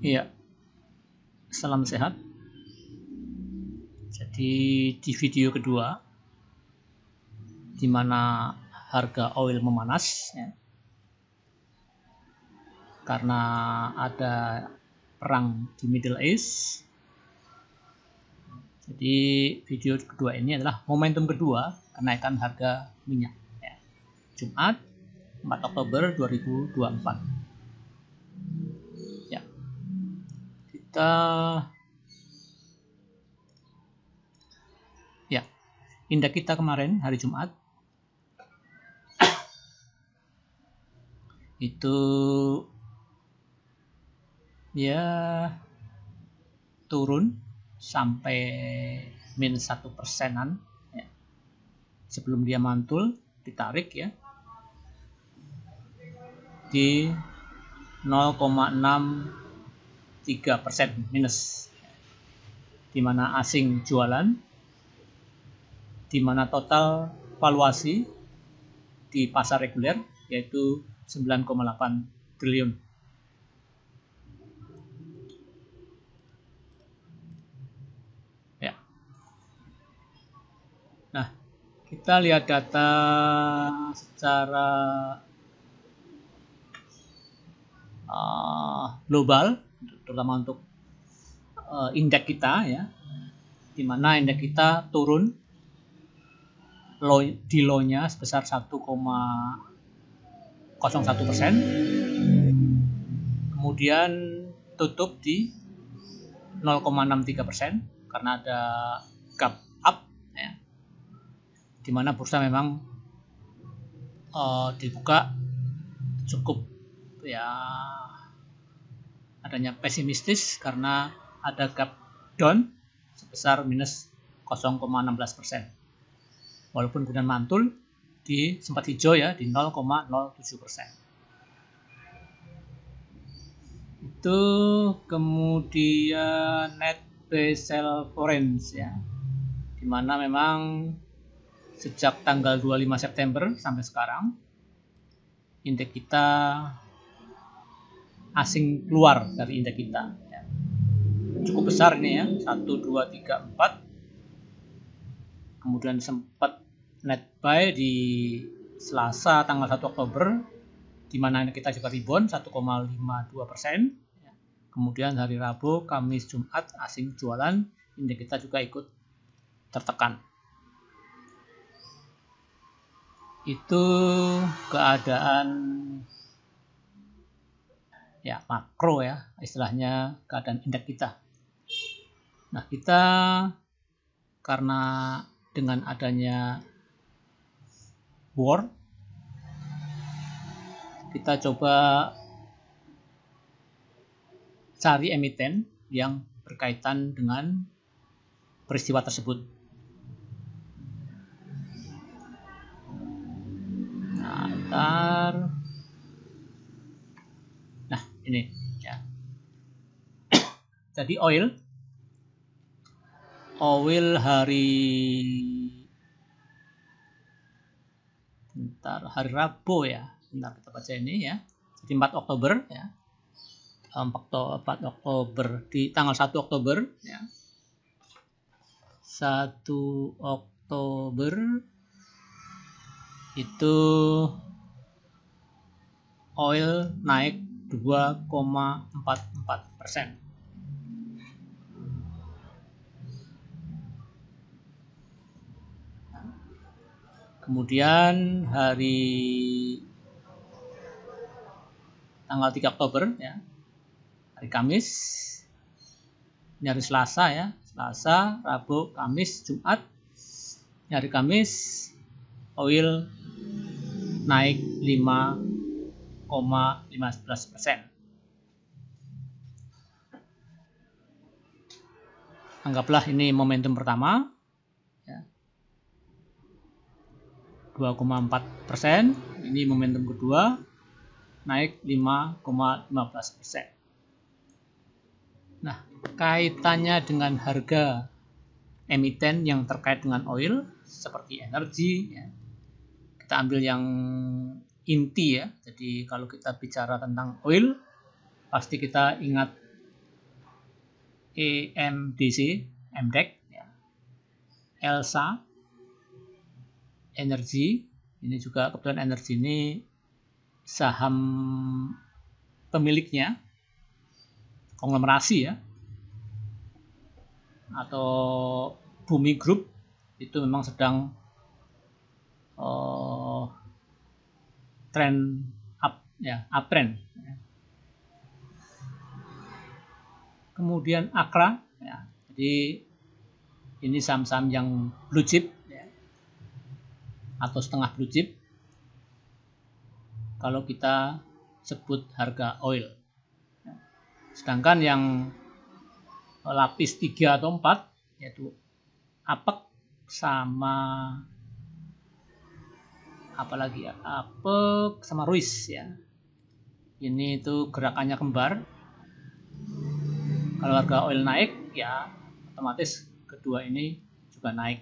Iya, salam sehat. Jadi di video kedua, di mana harga oil memanas, ya, karena ada perang di Middle East. Jadi video kedua ini adalah momentum kedua kenaikan harga minyak, ya. Jumat 4 Oktober 2024. Ya, kita indeks kita kemarin hari Jumat itu ya turun sampai minus 1%-an, ya. Sebelum dia mantul ditarik ya di 0,63% minus, di mana asing jualan, di mana total valuasi di pasar reguler yaitu 9,8 triliun. Ya. Nah, kita lihat data secara global, terutama untuk indeks kita ya, di mana indeks kita turun di low-nya sebesar 1,01%, kemudian tutup di 0,63% karena ada gap up, ya, di mana bursa memang dibuka cukup ya adanya pesimistis karena ada gap down sebesar minus 0,16%. Walaupun kemudian mantul di sempat hijau ya di 0,07%. Itu kemudian net Basel Foreign ya, dimana memang sejak tanggal 25 September sampai sekarang indeks kita asing keluar dari indeks kita ya. Cukup besar ini ya, 1, 2, 3, 4. Kemudian sempat net buy di Selasa tanggal 1 Oktober, di mana kita juga rebound 1,52%. Kemudian hari Rabu, Kamis, Jumat asing jualan, indeks kita juga ikut tertekan. Itu keadaan ya makro ya, istilahnya keadaan indeks kita. Nah, kita karena dengan adanya war, kita coba cari emiten yang berkaitan dengan peristiwa tersebut. Nah, ini ya. Jadi oil hari Rabu ya. Bentar kita baca ini ya. Jadi 4 Oktober ya. 4 Oktober di tanggal 1 Oktober ya. 1 Oktober itu oil naik 2,44%. Kemudian hari tanggal 3 Oktober ya, hari Kamis, ini hari Selasa ya, Selasa, Rabu, Kamis, Jumat. Hari Kamis oil naik 5,15%. Anggaplah ini momentum pertama ya, 2,4%. Ini momentum kedua naik 5,15%. Nah, kaitannya dengan harga emiten yang terkait dengan oil seperti energi ya. Kita ambil yang inti ya. Jadi kalau kita bicara tentang oil, pasti kita ingat EMDC, MDEC, ya. ELSA, Energi. Ini juga kebetulan Energi ini saham pemiliknya konglomerasi ya, atau Bumi Group itu memang sedang trend up ya, uptrend. Kemudian Akra ya, jadi ini saham-saham yang blue chip ya, atau setengah blue chip kalau kita sebut harga oil. Sedangkan yang lapis 3 atau 4 yaitu APEC sama apalagi ya, APEC sama Ruiz ya. Ini itu gerakannya kembar. Kalau harga oil naik ya otomatis kedua ini juga naik.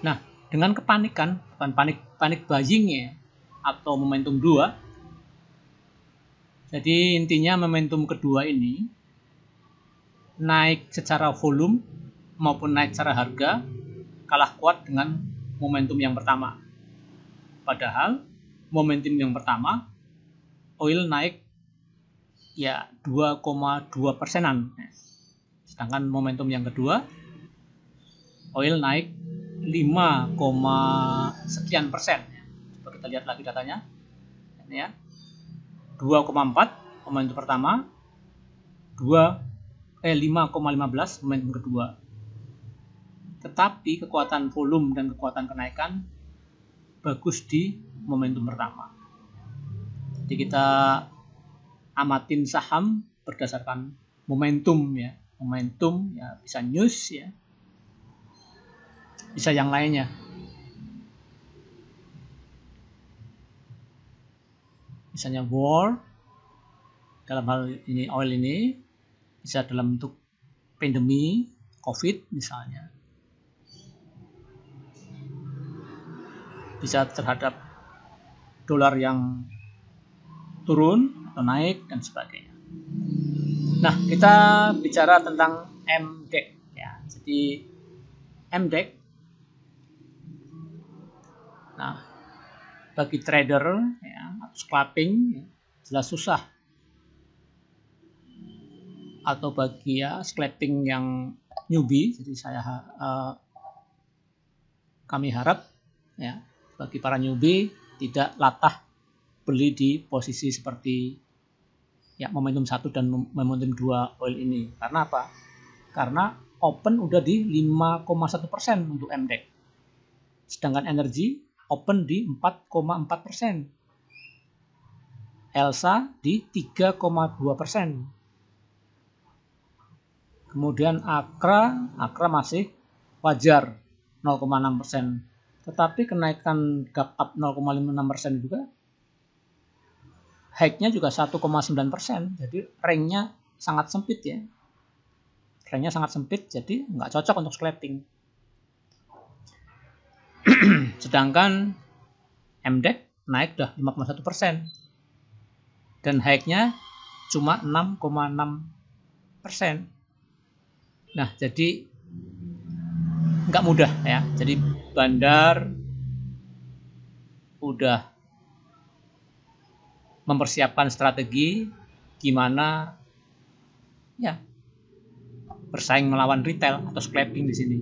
Nah, dengan kepanikan, bukan panik buying ya, atau momentum 2. Jadi intinya momentum kedua ini naik secara volume maupun naik secara harga kalah kuat dengan momentum yang pertama. Padahal momentum yang pertama oil naik ya 2,2%-an. Sedangkan momentum yang kedua oil naik 5, sekian persen. Coba kita lihat lagi datanya. Ini ya. 2,4 momentum pertama, 5,15 momentum kedua. Tetapi kekuatan volume dan kekuatan kenaikan bagus di momentum pertama. Jadi kita amatin saham berdasarkan momentum ya. Momentum ya, bisa news ya. Bisa yang lainnya. Misalnya war, dalam hal ini oil ini bisa dalam bentuk pandemi COVID misalnya, bisa terhadap dolar yang turun atau naik dan sebagainya. Nah, kita bicara tentang MDEC ya. Jadi MDEC, nah bagi trader ya, atau scalping ya, jelas susah. Atau bagi ya scalping yang newbie, jadi kami harap ya bagi para newbie tidak latah beli di posisi seperti ya momentum 1 dan momentum 2 oil ini. Karena apa? Karena open udah di 5,1% untuk MDEC. Sedangkan energi open di 4,4%. ELSA di 3,2%. Kemudian Akra masih wajar 0,6%. Tetapi kenaikan gap up 0,56% juga, high-nya juga 1,9%. Jadi range-nya sangat sempit ya. Range-nya sangat sempit, jadi nggak cocok untuk scalping. Sedangkan MDEC naik udah 5,1%. Dan high-nya cuma 6,6%. Nah, jadi nggak mudah ya. Jadi bandar udah mempersiapkan strategi gimana ya bersaing melawan retail atau scalping di sini.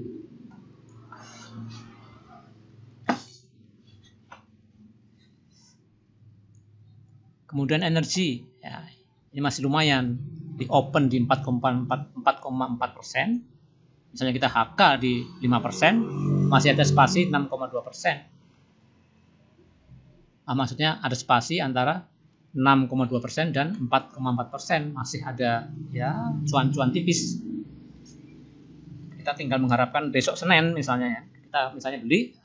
Kemudian energi ya, ini masih lumayan, di open di 4,4%. Misalnya kita HK di 5%, masih ada spasi 6,2%. Maksudnya ada spasi antara 6,2% dan 4,4%, masih ada ya cuan-cuan tipis. Kita tinggal mengharapkan besok Senin misalnya ya. Kita misalnya beli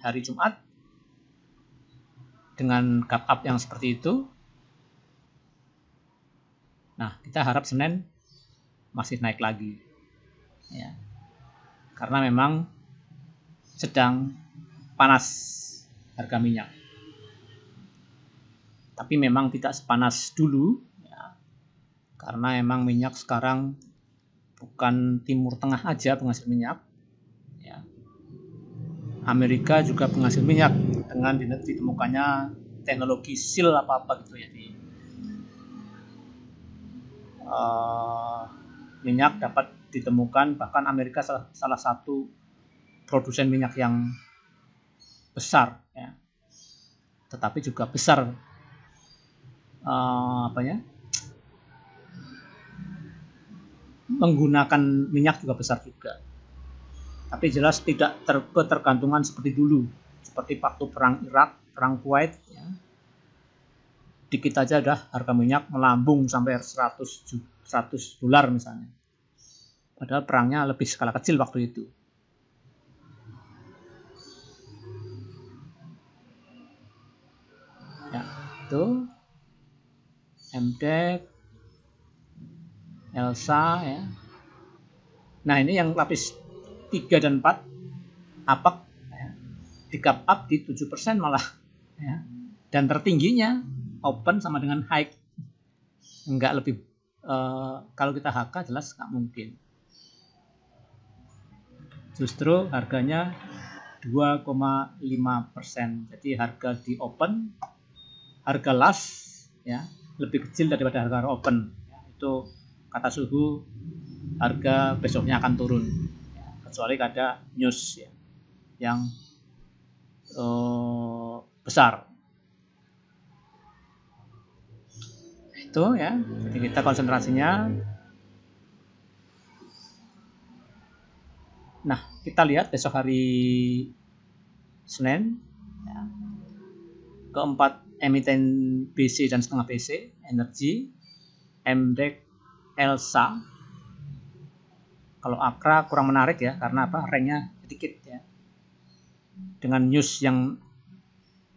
hari Jumat dengan gap up yang seperti itu. Nah, kita harap Senin masih naik lagi. Ya. Karena memang sedang panas harga minyak. Tapi memang tidak sepanas dulu, ya, karena emang minyak sekarang bukan Timur Tengah aja penghasil minyak, ya. Amerika juga penghasil minyak dengan ditemukannya teknologi seal apa gitu ya, minyak dapat ditemukan, bahkan Amerika salah satu produsen minyak yang besar, ya. Tetapi juga besar menggunakan minyak juga besar juga. Tapi jelas tidak ketergantungan seperti dulu, seperti waktu perang Irak, perang Kuwait, ya. Dikit aja dah harga minyak melambung sampai 100 dolar misalnya. Padahal perangnya lebih skala kecil waktu itu. Ya, itu MDEC, ELSA, ya. Nah, ini yang lapis 3 dan 4 APEC, ya, di gap up di 7% malah, ya. Dan tertingginya open sama dengan high. Enggak lebih, kalau kita HK jelas nggak mungkin. Justru harganya 2,5%. Jadi harga di open, harga last, ya, lebih kecil daripada harga open. Ya, itu kata suhu harga besoknya akan turun, ya, kecuali ada news, ya, yang besar. Itu ya, jadi kita konsentrasinya. Nah, kita lihat besok hari Senin, ya, keempat emiten BC dan setengah BC, energi, MDEC, ELSA. Kalau Akra kurang menarik ya, karena apa? Ranknya sedikit ya. Dengan news yang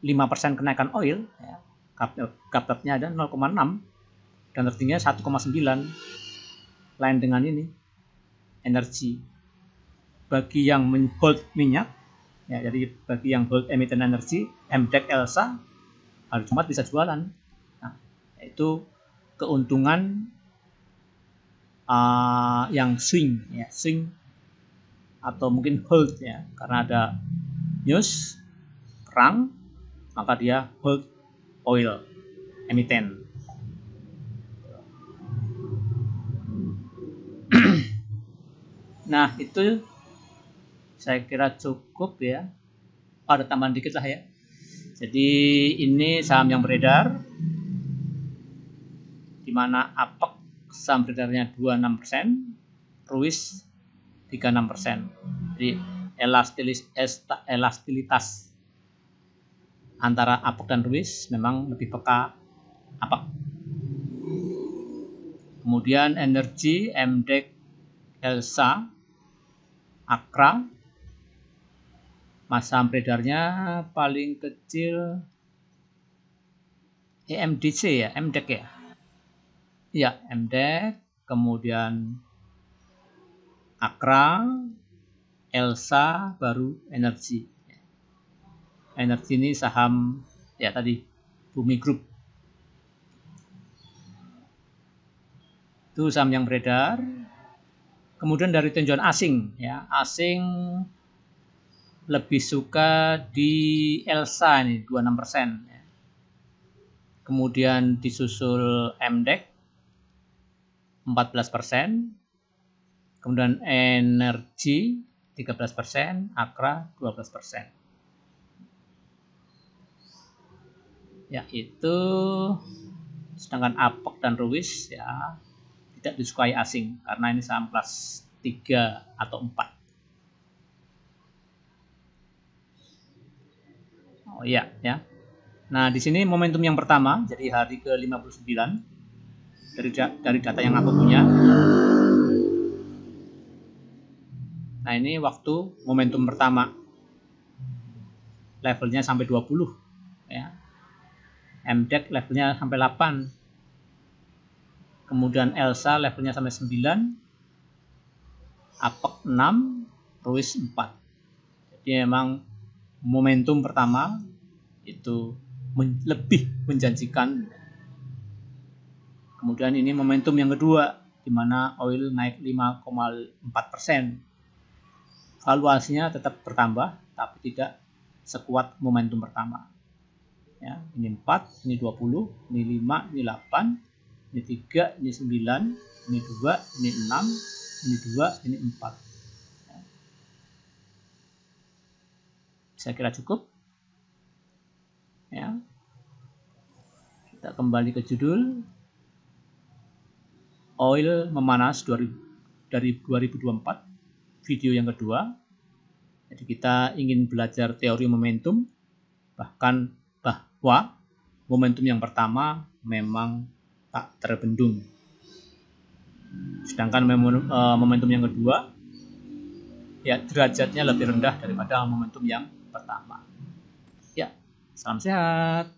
5% kenaikan oil, ya, gap-nya ada 0,6 dan tertingginya 1,9. Lain dengan ini, energi. Bagi yang hold minyak, ya, jadi bagi yang hold emiten energi, MDEC, ELSA, hari Jumat bisa jualan. Nah, itu keuntungan yang swing, ya, swing atau mungkin hold, ya, karena ada news perang, maka dia hold oil emiten. Nah, itu saya kira cukup ya. Ada tambahan dikit lah ya. Jadi ini saham yang beredar, di mana APEC saham beredarnya 26%, RUIS 36%. Jadi elastilitas antara APEC dan RUIS memang lebih peka APEC. Kemudian energi, MDEC, ELSA, Akra, masa beredarnya paling kecil MDC ya, MDEC ya. Ya, MDEC, kemudian Akra, ELSA, baru energi. Energi ini saham ya tadi Bumi Group. Itu saham yang beredar. Kemudian dari tinjauan asing, ya, asing lebih suka di ELSA ini 26%. Ya. Kemudian disusul MDEC 14%. Kemudian energi 13%, Akra 12%. Ya, itu sedangkan APEC dan RUIS ya tidak disukai asing karena ini saham kelas 3 atau 4. Oh iya ya. Nah, di sini momentum yang pertama, jadi hari ke-59 dari data yang aku punya. Nah, ini waktu momentum pertama. Levelnya sampai 20 ya. MDEC levelnya sampai 8. Kemudian ELSA levelnya sampai 9. APEC 6, RUIS 4. Jadi memang momentum pertama itu lebih menjanjikan. Kemudian ini momentum yang kedua, di mana oil naik 5,4%. Valuasinya tetap bertambah, tapi tidak sekuat momentum pertama. Ya, ini 4, ini 20, ini 5, ini 8, ini 3, ini 9, ini 2, ini 6, ini 2, ini 4. Ya. Saya kira cukup. Ya. Kita kembali ke judul. Oil memanas dari 2024, video yang kedua. Jadi kita ingin belajar teori momentum, bahkan bahwa momentum yang pertama memang tak terbendung. Sedangkan momentum yang kedua, ya derajatnya lebih rendah daripada momentum yang pertama. Ya, salam sehat.